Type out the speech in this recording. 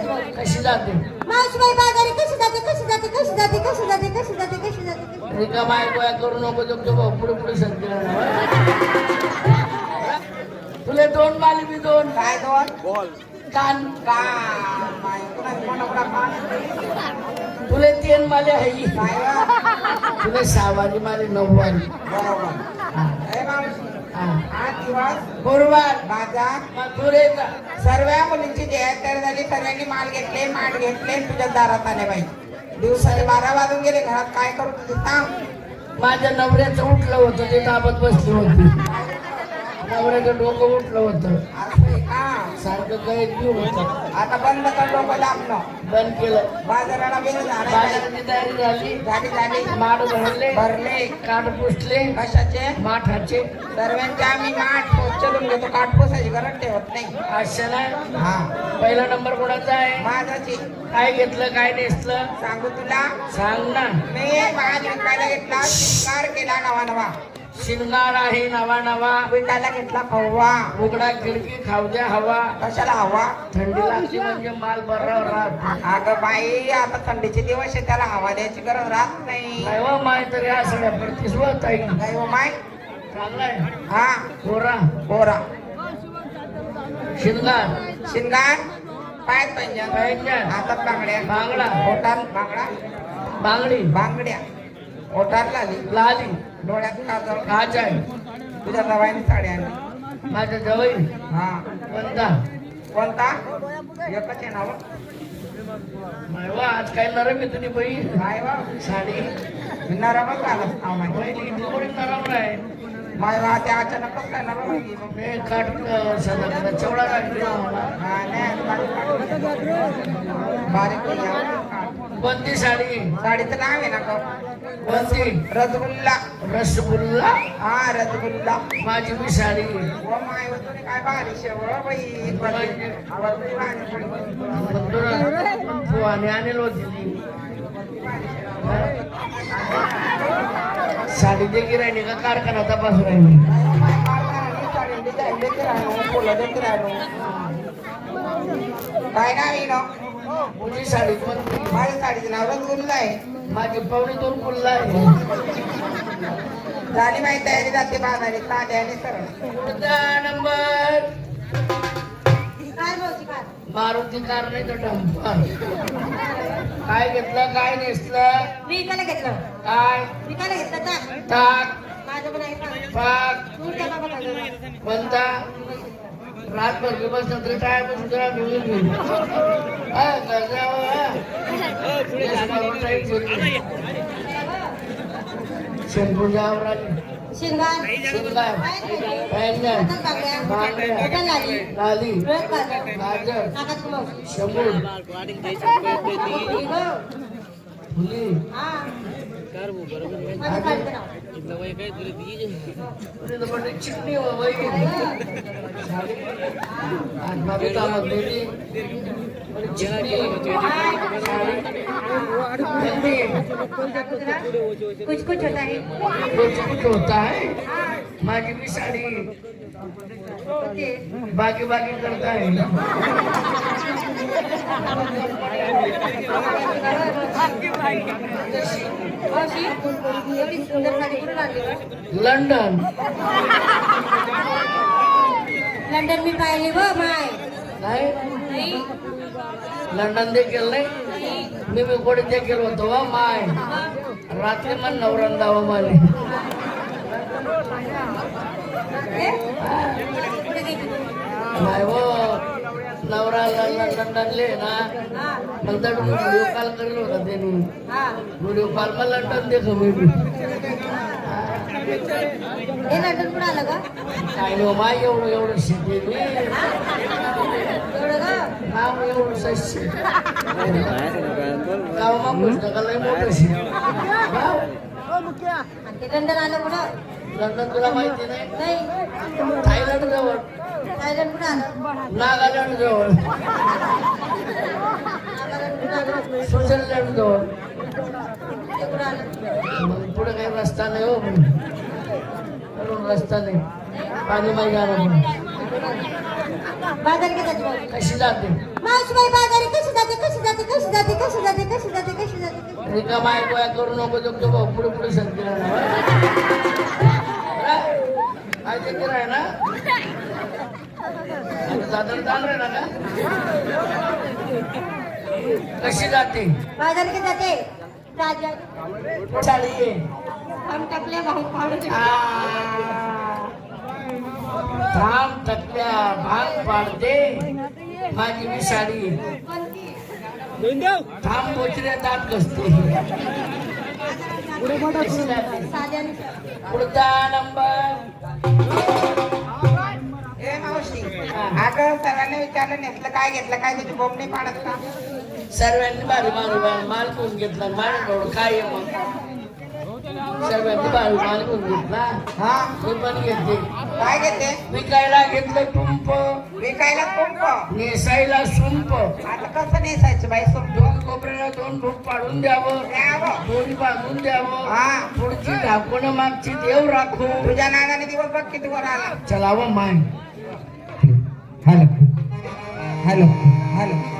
जाते भाऊजी? कशी जाते? मावशीबाई बाजारी कशी जाते कशी जाते कशी जाते कशी जाते कशी जाते कशी जाते रिकामा गोळा करू नको तो भाऊ पुढे पुढे सांगते तुले दोन माली मी दोन काय दोन कान का कोणा तुले तीन माले आहे काय वा? तुले सहावारी माले नऊवारी बरोबर ए मावशी आज दिवस गुरुवार बाजार मथुरेचा सर्व मुलींची तयार झाली सर्वांनी माल घेतले माठ घेतले तुझ्या दारात आले बाई दिवसाचे 12 वाजून गेले घरात काय करू तुझे सांग माझ्या नवऱ्याचं उठलं होतं ते ताबत बसली होती नवऱ्याचं डोकं उठलं होतं असं आहे का सारखं काही जीव होतं आता बंद कर डोकं लांबणं बंद केलं बाजाराला वेळ झाला बाजाराची तयारी झाली झाली माड भरले भरले काठ पुसले कशाचे माठाचे सर्वांचे आम्ही माठ पोचलून घेतो काठ पोसायची गरज ठेवत नाही अशा नाही हा पहिला नंबर कोणाचा आहे माझाची काय घेतलं काय नेसलं सांगू तुला सांग ना मी माठ विकायला घेतला शिंगार केला नवा नवा शिंगार आहे नवा नवा विकायला घेतला खवा उघडा खिडकी खाऊ द्या हवा कशाला हवा थंडी लागली म्हणजे माल बर्रावर राहत अगं बाई आता थंडीचे दिवस आहे त्याला हवा द्यायची गरज राहत नाही नाही हो माय तर या सगळ्या प्रतिस्वत आहे नाही हो माय चांगलाय हा गोरा पोरा शिंगार शिंगार पायात पंजन पैंजण हातात बांगड्या बांगडा ओठात बांगडा बांगडी बांगड्या ओठात लाली लाली डोळ्यात काजळ काच आहे तुझ्या दवाईने साडी आणली माझ्या जवळ हा कोणता कोणता एकच आहे ना हो? नाही वा आज काय नरम आहे तुझी बाई काय वा साडी नरमच घालत नाव माहिती पहिली किती कोणी नरम आहे माय वा ते अचानकच काय नरम आहे की मग. मी काट सदा चवडा लागली ना मला हा, नाही, बारीक नाही आहे. कोणती साडी साडीचं नाव आहे ना का कोणती रसगुल्ला रसगुल्ला हा रसगुल्ला माझी मी साडी व माय व तुम्ही काय भारी शेवळ बाई आवडली भारी. आणि आणेल होती ती साडी देखील राहिली का कारखाना तपासून राहिली काय नाव आहे ना तुझी साडी कोणती माझ्या साडीचं नाव रसगुल्ला आहे माझी पावणी दोन कुल्ला आहे झाली माहिती तयारी जाते बाजारात तात्याने सरळ पुढचा नंबर काय भाऊजी काय मारुती कार नाही तर डंपर काय घेतलं काय नेसलं विकायला घेतलं काय विकायला घेतलं तर ताक माझं पण आहे का पाक तू त्याला बघा कोणता रातभर बसलं तरी टायर बसून जरा घेऊन घेऊन शेणपूर जावर आली शिंगार शिंगार पैंजण बांगड्या लाली गाजर शंभूर फुली चिकनी कुछ कुछ होता है कुछ होता है माझी भी साड़ी बाकी बाकी करता है लंडन लंडन मी पाहिली व माय नाही लंडन देखील नाही मी कोणी देखील होतो वा माय रात्री मन नवरण दावा माले नाही हो नवरा लंडनले ना मग तर व्हिडिओ कॉल करेल होता त्यांनी व्हिडिओ कॉल मग लंडन देखो मी हे लंडन कुठं आलं का काय नाही माय एवढं एवढं शिकले मी एवढं का नाव एवढं सस्य गावामा पुस्तकाला मोठं शिक आणि ते लंडन आलं कुठं लंडन तुला माहिती नाही नाही थायलंड जवळ थायलंड कुठं आलं नागालँड जवळ स्वित्झर्लंड जवळ ते कुठं आलं मग पुढे काही रस्ता नाही हो म्हणून रस्ता नाही पाणी माहिती आलं बाजार घेतात भाऊजी कशी जाते मावशीबाई बाजारी कशी कशी जाते कशी जाते कशी जाते रिकामा गोळा करू नको तो भाऊ पुढे पुढे सरकेल काय ते आहे ना साधारण चालू ना का कशी जाते बाजार की जाते राजा चाली हम टाकले भाऊ पाडू थांब टकल्या भांग पाडते माझी विषारी थांब बोचरे दात कसते पुढचा नंबर ए मावशी अगं सर्वांनी विचारलं नेसलं काय घेतलं काय तुझी बोंब नाही पाडत का सर्वांनी बारी माल कोण घेतला माझ्याकडून काय आहे मग सर्वांनी बारी माल कोण घेतला हा मी पण घेते काय घेते विकायला घेतलं तुंप विकायला पंप नेसायला सुंप आता कसं नेसायचं बाई सोप दोन कोपऱ्याला दोन भूक पाडून द्यावं द्यावं. दोरी बांधून द्यावं हा पुढची ढाकून मागची देव राखू तुझ्या नागाने दिवस बघ किती वर आला चलावं मान हॅलो हॅलो हॅलो